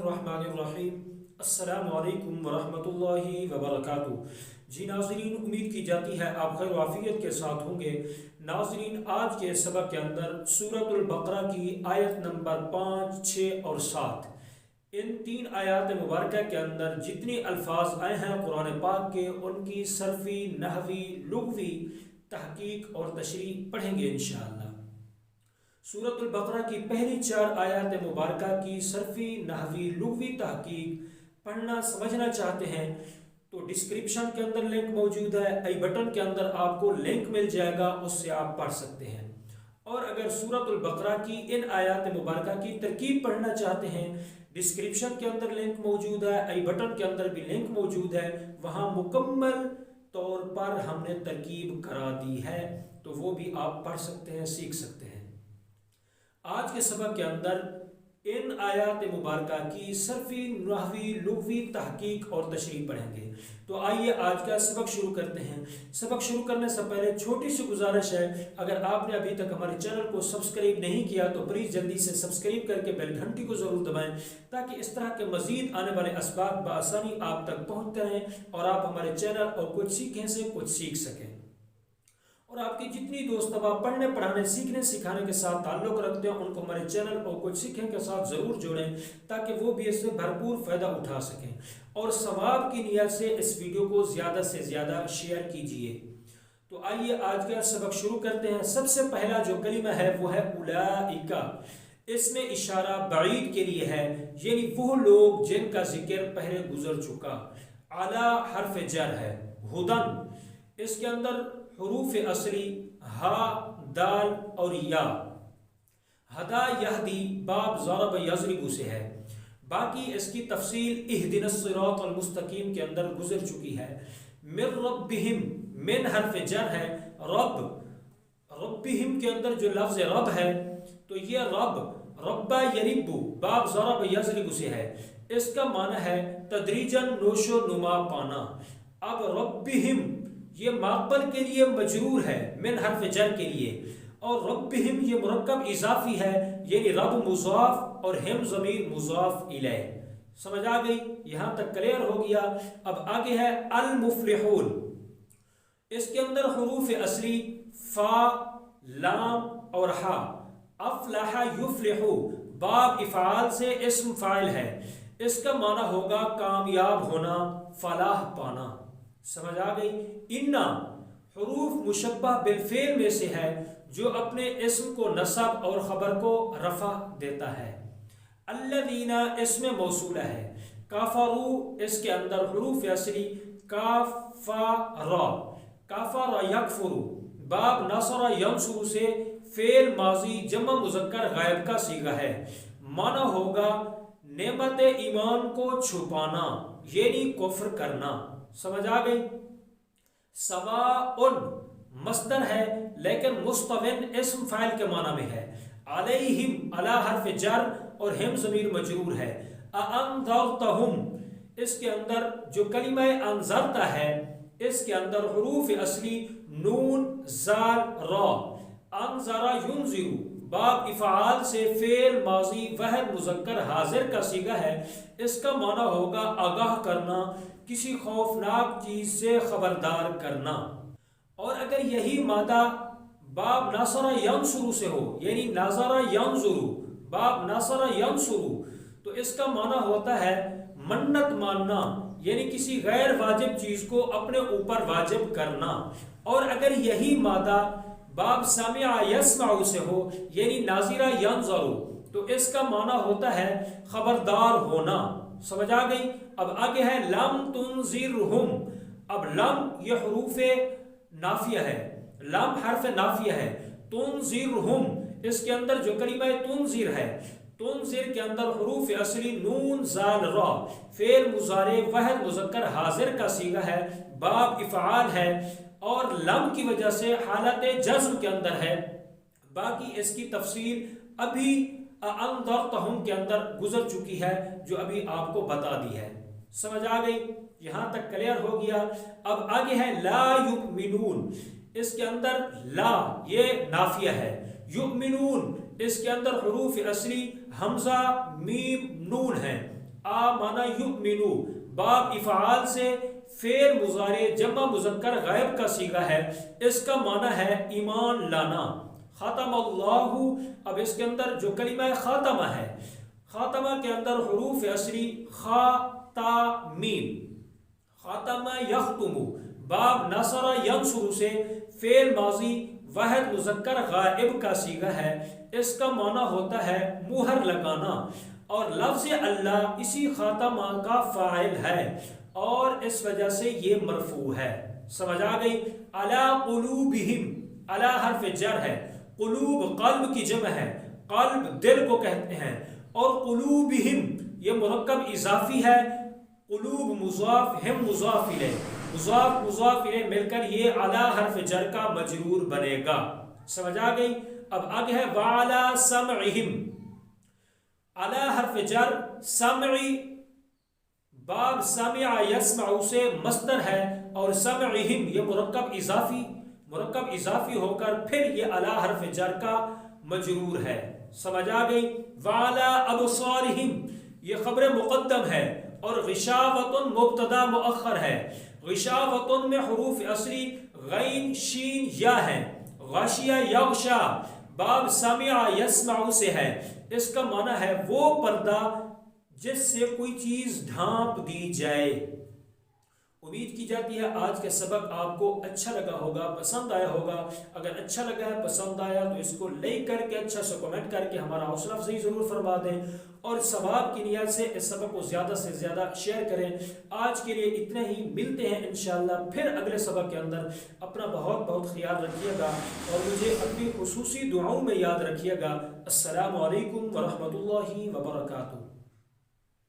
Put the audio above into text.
बिस्मिल्लाहिर्रहमानिर्रहीम। अस्सलामु अलैकुम वरहमतुल्लाहि वबरकातुहू। जी नाज़रीन, उम्मीद की जाती है आप खैर वाफियत के साथ होंगे। नाज़रीन, आज के सबक के अंदर सूरतुल बकरा की आयत नंबर 5, 6 और 7, इन तीन आयात मुबारका के अंदर जितनी अल्फाज आए हैं कुरान पाक के, उनकी सरफी, नहवी, लुग़वी तहकीक और तशरीह पढ़ेंगे इंशाअल्लाह। सूरतुल बकरा की पहली 4 आयात मुबारका की सरफी, नहवी, लुग़वी तहकीक पढ़ना समझना चाहते हैं तो डिस्क्रिप्शन के अंदर लिंक मौजूद है, आई बटन के अंदर आपको लिंक मिल जाएगा, उससे आप पढ़ सकते हैं। और अगर सूरतुल बकरा की इन आयात मुबारका की तरकीब पढ़ना चाहते हैं, डिस्क्रिप्शन के अंदर लिंक मौजूद है, आई बटन के अंदर भी लिंक मौजूद है, वहाँ मुकम्मल तौर पर हमने तरकीब करा दी है, तो वो भी आप पढ़ सकते हैं, सीख सकते हैं। आज के सबक के अंदर इन आयात मुबारका की सरफी, नहवी, लुग़वी तहकीक और तशरीह पढ़ेंगे। तो आइए आज का सबक शुरू करते हैं। सबक शुरू करने से पहले छोटी सी गुजारिश है, अगर आपने अभी तक हमारे चैनल को सब्सक्राइब नहीं किया तो प्लीज़ जल्दी से सब्सक्राइब करके बेल घंटी को ज़रूर दबाएं, ताकि इस तरह के मज़ीद आने वाले असबाब बआसानी आप तक पहुँचते रहें और आप हमारे चैनल और कुछ सीखें से कुछ सीख सकें। और आपके जितनी दोस्त अब आप पढ़ने, पढ़ाने, सीखने, सिखाने के साथ ताल्लुक़ रखते हैं, उनको हमारे चैनल और कुछ सीखने के साथ ज़रूर जोड़ें, ताकि वो भी इससे भरपूर फ़ायदा उठा सकें। और सवाब की नियत से इस वीडियो को ज़्यादा से ज़्यादा शेयर कीजिए। तो आइए आज का सबक शुरू करते हैं। सबसे पहला जो कलिमा है वो है उलाइका। इसमें इशारा बईद के लिए है, यानी वो लोग जिनका जिक्र पहले गुजर चुका। अला हर्फ जर है, हुदन इसके अंदर हुरूफ असली हा, दाल और या। हदा यहदी बाब ज़रब यज़रिबु से है। बाकी इसकी तफसील इहदिनस सिरातल मुस्तकीम के अंदर गुजर चुकी है। मिर रब्बिहिम, मिन हर्फ जर है, रब, रब्बिहिम के अंदर जो लफ्ज़ रब है, तो ये रब, रब्बा यरिबु बाब ज़रब यज़रिबु से है। इसका माना है तदरीजन नोशो नुमा पाना। अब रब्बिहिम ये माक़बल के लिए मजरूर है, मिन हर्फ जर के लिए, और रब्बिहिम ये मुरक्कब इजाफी है, यानी रब मुज़ाफ और हिम ज़मीर मुज़ाफ इलैह। समझ आ गई? यहाँ तक क्लियर हो गया। अब आगे है अल मुफ्लिहून। इसके अंदर हुरूफ असली फा, लाम और हा। अफ़लहा युफ्लिहु बाब इफ़ाल से इस्म फ़ाइल है। इसका माना होगा कामयाब होना, फलाह पाना। समझ आ गई? इन्ना हुरूफ मुशब्बह बिलफेल में से है, जो अपने इस्म को नसब और ख़बर को रफ़ा देता है। अल्लज़ीना इसमें मौसूला है। काफ़रू इसके अंदर हुरूफ असली काफ, फा, रा। काफ़रा यकफुरु बाब नसरा यंसुरु से फेल माजी जमा मुज़क्कर गायब का सीगा है। माना होगा नेमत ईमान को छुपाना, यानी कुफ्र करना। समझ आ गई? सवाउन मस्दर है, लेकिन मुस्तविन इस्म फाइल के माना में है। अलैहिम अला हर्फ जर और हिम ज़मीर मजरूर है। अअंज़रतहुम इसके अंदर जो कलिमा अंज़रता है, इसके अंदर हुरूफ असली नून, ज़ाल, रा। अंज़रा युनज़िरु बाब इफ़ाल से फेल माजी वहद मुज़क्कर हाजिर का सीगा है। इसका माना होगा आगाह करना, किसी खौफनाक चीज़ से खबरदार करना। और अगर यही मादा बाब नासरा यंसुरु से हो, यानी नाज़रा यंजुरु बाब नासरा यंसुरु, तो इसका माना होता है मन्नत मानना, यानी किसी गैर वाजिब चीज़ को अपने ऊपर वाजिब करना। और अगर यही मादा बाब सामिआ यस्माउ से हो, यानी नाज़िरा यंज़रु, तो इसका माना होता है खबरदार होना। समझ आ गई? अब आगे है लम तुनज़िरहुम। अब लम ये हुरूफ़े नाफिया है, लम हर्फ नाफिया है। तुनज़िरहुम इसके अंदर जो कलिमा तुनज़िर है, तुनज़िर के अंदर हुरूफ़ असली नून, ज़ाल, रा। फेल मुज़ारे वहद मुज़क्कर हाजिर का सीगा है, बाब इफ़आल है, और लम की वजह से हालत जज़्म के अंदर है। बाकी इसकी तफसील अभी अअंज़रतहुम के अंदर गुजर चुकी है, जो अभी आपको बता दी है। समझ आ गई? यहाँ तक क्लियर हो गया। अब आगे है ला युमिनून। इसके अंदर ला ये नाफिया है, युमिनून इसके अंदर हुरूफ असली हमजा, मीम, नून है। आमना युमिनु, बाब इफ़ाल से फेल मुजारे जमा मुज़क्कर गायब का सीगा है, इसका माना है ईमान लाना। ख़ातमल्लाहु, अब इसके अंदर जो कलिमा ख़ातमा है, ख़ातमा के अंदर हुरूफ असली खा ता मीम, ख़ातमा यख्तुमु, बाब नसरा यंसुरु से फेल माजी वाहिद मुज़क्कर गायब का सीगा है, इसका माना होता है मुहर लगाना। और लफ्ज़ अल्लाह इसी ख़ातमा का फ़ाइल है और इस वजह से ये मरफू है। समझ आ गई। अला कुलूबिहिम, अला हर्फ जर है, कुलूब कल्ब की जम है, कल्ब दिल को कहते हैं, और कुलूबिहिम ये मुरक्कब इजाफी है, कुलूब मुज़ाफ हिम मुज़ाफ इलैह, मुज़ाफ मुज़ाफ इलैह मिलकर ये अला हर्फ जर का मजरूर बनेगा। समझ आ गई। अब आगे है वाला समइहिम, अला हर्फ जर समई, बाब समिआ यस्मउ से मस्दर है, और समइहिम ये मुरक्कब इजाफी होकर फिर ये अला हर्फ जर का मजरूर है। समझ आ गई। वाला अबसारिहिम ये खबर मुक़द्दम है, और गिशावतुन मुब्तदा मुअख्खर है। गिशावतुन में हुरूफ असली गैन शीन या है, गाशिया यगशा, बाब समिआ यस्मउ से है, इसका माना है वो पर्दा जिससे कोई चीज ढांप दी जाए। उम्मीद की जाती है आज का सबक आपको अच्छा लगा होगा, पसंद आया होगा। अगर अच्छा लगा है, पसंद आया, तो इसको लाइक करके अच्छा सा कमेंट करके हमारा हौसला अफजाई ज़रूर फरमा दें, और सवाब की नियत से इस सबक को ज़्यादा से ज़्यादा शेयर करें। आज के लिए इतना ही, मिलते हैं इंशाअल्लाह फिर अगले सबक के अंदर। अपना बहुत बहुत ख्याल रखिएगा और मुझे अपनी खुसूसी दुआओं में याद रखिएगा। अस्सलामु अलैकुम व रहमतुल्लाहि व बरकातुहू।